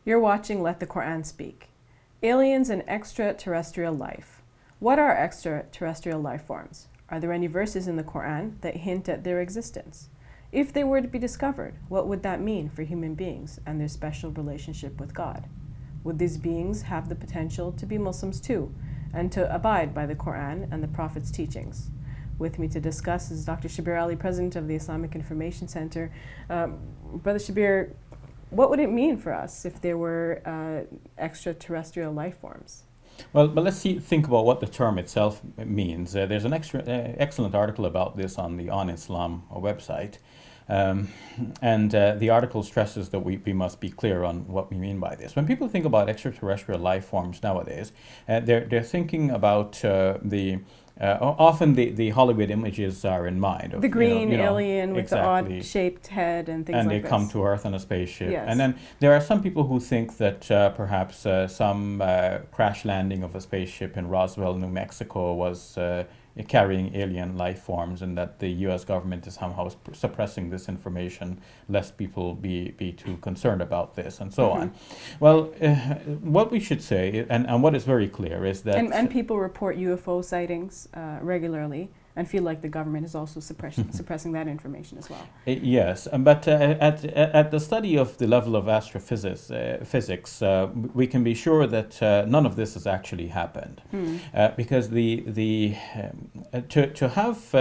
You're watching Let the Quran Speak. Aliens and extraterrestrial life. What are extraterrestrial life forms? Are there any verses in the Quran that hint at their existence? If they were to be discovered, what would that mean for human beings and their special relationship with God? Would these beings have the potential to be Muslims too, and to abide by the Quran and the Prophet's teachings? With me to discuss is Dr. Shabir Ali, President of the Islamic Information Center. Brother Shabir, what would it mean for us if there were extraterrestrial life forms? Well, but think about what the term itself means. There's an excellent article about this on the On Islam website. And the article stresses that we must be clear on what we mean by this. When people think about extraterrestrial life forms nowadays, they're thinking about often the Hollywood images are in mind. Of, the green alien with exactly. the odd-shaped head and things like this. And they come to Earth on a spaceship. Yes. And then there are some people who think that perhaps some crash landing of a spaceship in Roswell, New Mexico was carrying alien life forms, and that the U.S. government is somehow suppressing this information lest people be too concerned about this and so on. Well, what we should say, and what is very clear, is that... And people report UFO sightings regularly and feel like the government is also suppressing that information as well. Yes, but at the study of the level of astrophysics, we can be sure that none of this has actually happened, because to have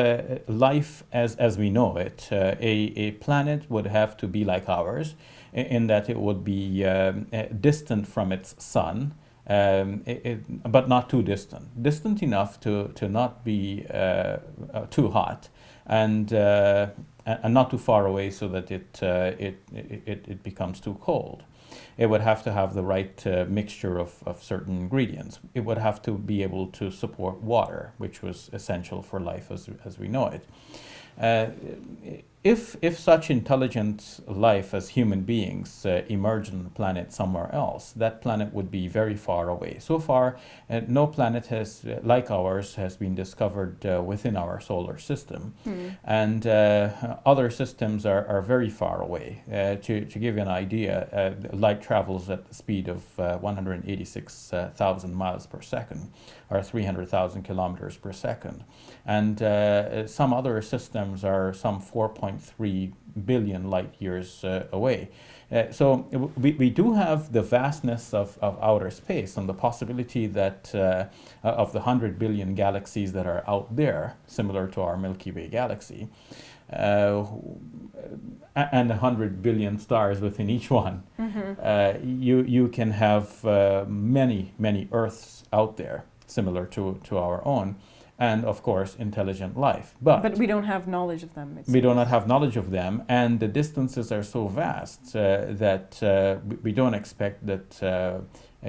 life as we know it, a planet would have to be like ours, in that it would be distant from its sun. But not too distant enough to not be too hot, and not too far away so that it becomes too cold. It would have to have the right mixture of certain ingredients. It would have to be able to support water, which was essential for life as we know it. If such intelligent life as human beings emerged on a planet somewhere else, that planet would be very far away. So far, no planet like ours has been discovered within our solar system. And other systems are very far away. To give you an idea, light travels at the speed of 186,000 miles per second, or 300,000 kilometers per second. And some other systems are some 4.3 billion light years away. So we do have the vastness of outer space and the possibility that of the 100 billion galaxies that are out there, similar to our Milky Way galaxy, and 100 billion stars within each one. You can have many Earths out there, similar to our own, and of course intelligent life. But we don't have knowledge of them. We do not have knowledge of them, and the distances are so vast that we don't expect that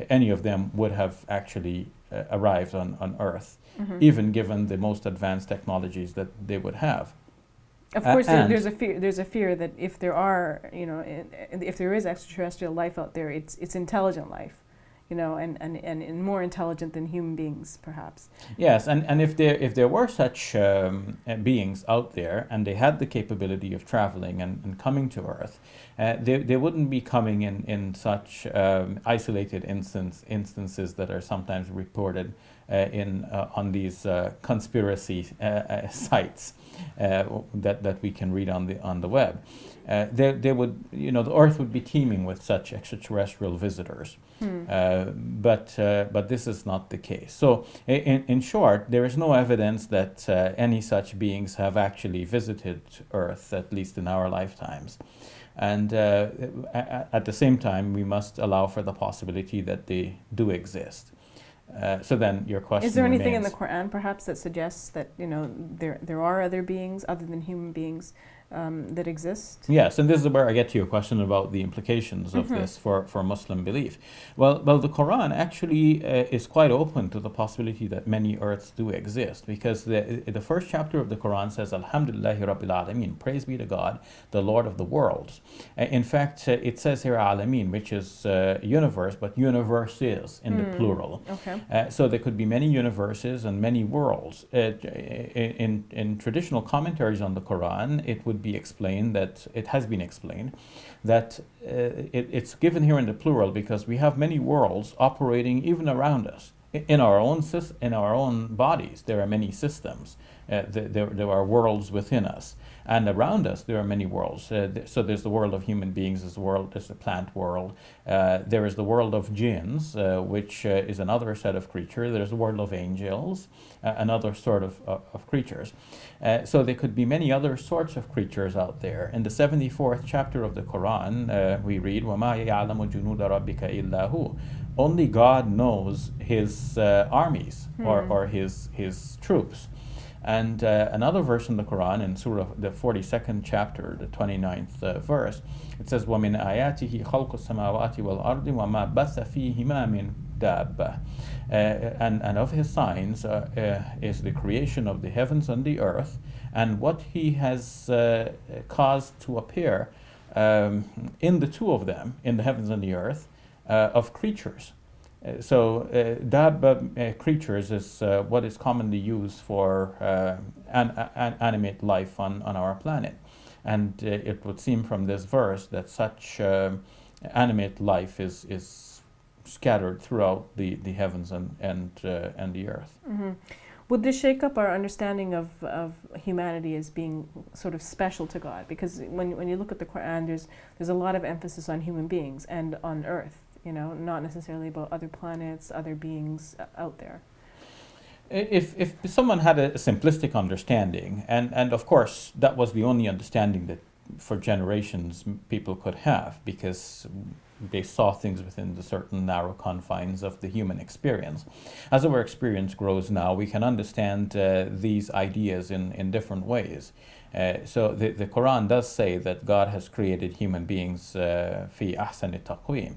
any of them would have actually arrived on Earth, even given the most advanced technologies that they would have. Of course, there's a fear that if there are, if there is extraterrestrial life out there, it's intelligent life, and more intelligent than human beings, perhaps. Yes, and if there were such beings out there, and they had the capability of traveling and coming to Earth, they wouldn't be coming in such isolated instances that are sometimes reported on these conspiracy sites that we can read on the web. They would, the Earth would be teeming with such extraterrestrial visitors, but this is not the case. So, in short, there is no evidence that any such beings have actually visited Earth, at least in our lifetimes. And at the same time, we must allow for the possibility that they do exist. So then your question is there anything in remains, the Quran perhaps that suggests that there are other beings other than human beings that exist? Yes, and this is where I get to your question about the implications of this for Muslim belief. Well, the Quran actually is quite open to the possibility that many Earths do exist, because the first chapter of the Quran says, Alhamdulillahi Rabbil Alameen, praise be to God, the Lord of the worlds. In fact, it says here Alameen, which is universe, but universes in the plural. Okay. So there could be many universes and many worlds. In traditional commentaries on the Quran, it would would be explained that it has been explained that it's given here in the plural because we have many worlds operating even around us. In our own bodies, there are many systems. There are worlds within us, and around us there are many worlds. So there's the world of human beings, there's the plant world. There is the world of jinns, which is another set of creatures. There's the world of angels, another sort of creatures. So there could be many other sorts of creatures out there. In the 74th chapter of the Quran, we read, وَمَا يَعْلَمُ جُنُودَ رَبِّكَ إِلَّا هُ. Only God knows his armies or his troops. And another verse in the Quran, in Surah, the 42nd chapter, the 29th verse, it says, وَمِنْ آيَاتِهِ خَلْقُ السَّمَاوَاتِ وَالْأَرْضِ وَمَا بَثَّ فِيهِمَا مِنْ دَابَّةٍ. And of his signs is the creation of the heavens and the earth, and what he has caused to appear in the two of them, in the heavens and the earth, of creatures. So Dabba creatures is what is commonly used for animate life on our planet. And it would seem from this verse that such animate life is scattered throughout the heavens and the earth. Mm-hmm. Would this shake up our understanding of humanity as being sort of special to God? Because when you look at the Quran, there's a lot of emphasis on human beings and on Earth, not necessarily about other planets, other beings out there. If someone had a simplistic understanding, and of course that was the only understanding that for generations people could have, because they saw things within the certain narrow confines of the human experience. As our experience grows now, we can understand these ideas in different ways. So the Quran does say that God has created human beings fi ahsani taqweem,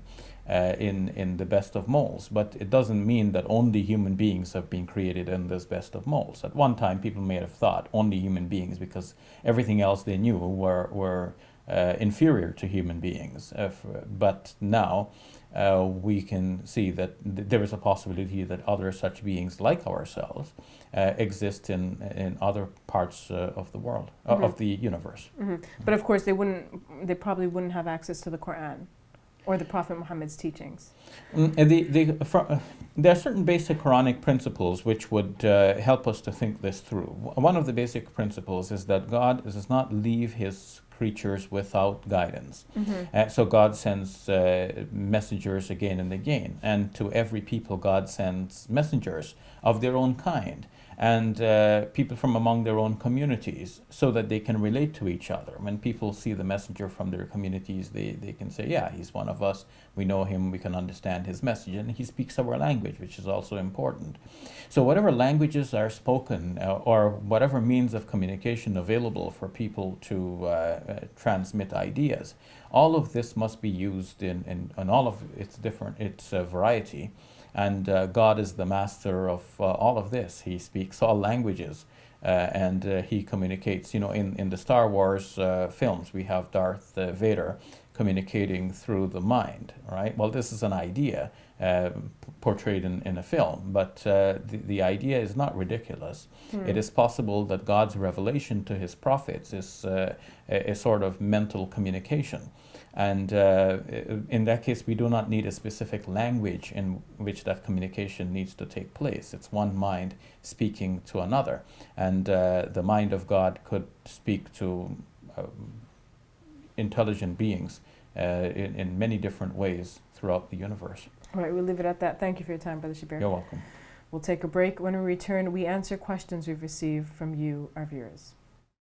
in the best of molds, but it doesn't mean that only human beings have been created in this best of molds. At one time, people may have thought only human beings because everything else they knew were inferior to human beings. But now we can see that there is a possibility that other such beings like ourselves exist in other parts of the world, of the universe. Mm-hmm. But of course, they probably wouldn't have access to the Quran or the Prophet Muhammad's teachings. There are certain basic Quranic principles which would help us to think this through. One of the basic principles is that God does not leave his creatures without guidance. Mm-hmm. So God sends messengers again and again, and to every people God sends messengers of their own kind, and people from among their own communities, so that they can relate to each other. When people see the messenger from their communities, they can say, yeah, he's one of us, we know him, we can understand his message, and he speaks our language, which is also important. So whatever languages are spoken, or whatever means of communication available for people to transmit ideas, all of this must be used in all of its variety. And God is the master of all of this. He speaks all languages, and he communicates. In the Star Wars films, we have Darth Vader communicating through the mind, right? Well, this is an idea portrayed in a film, but the idea is not ridiculous. It is possible that God's revelation to his prophets is a sort of mental communication. And in that case, we do not need a specific language in which that communication needs to take place. It's one mind speaking to another. And the mind of God could speak to intelligent beings in many different ways throughout the universe. All right, we'll leave it at that. Thank you for your time, Brother Shabir. You're welcome. We'll take a break. When we return, we answer questions we've received from you, our viewers.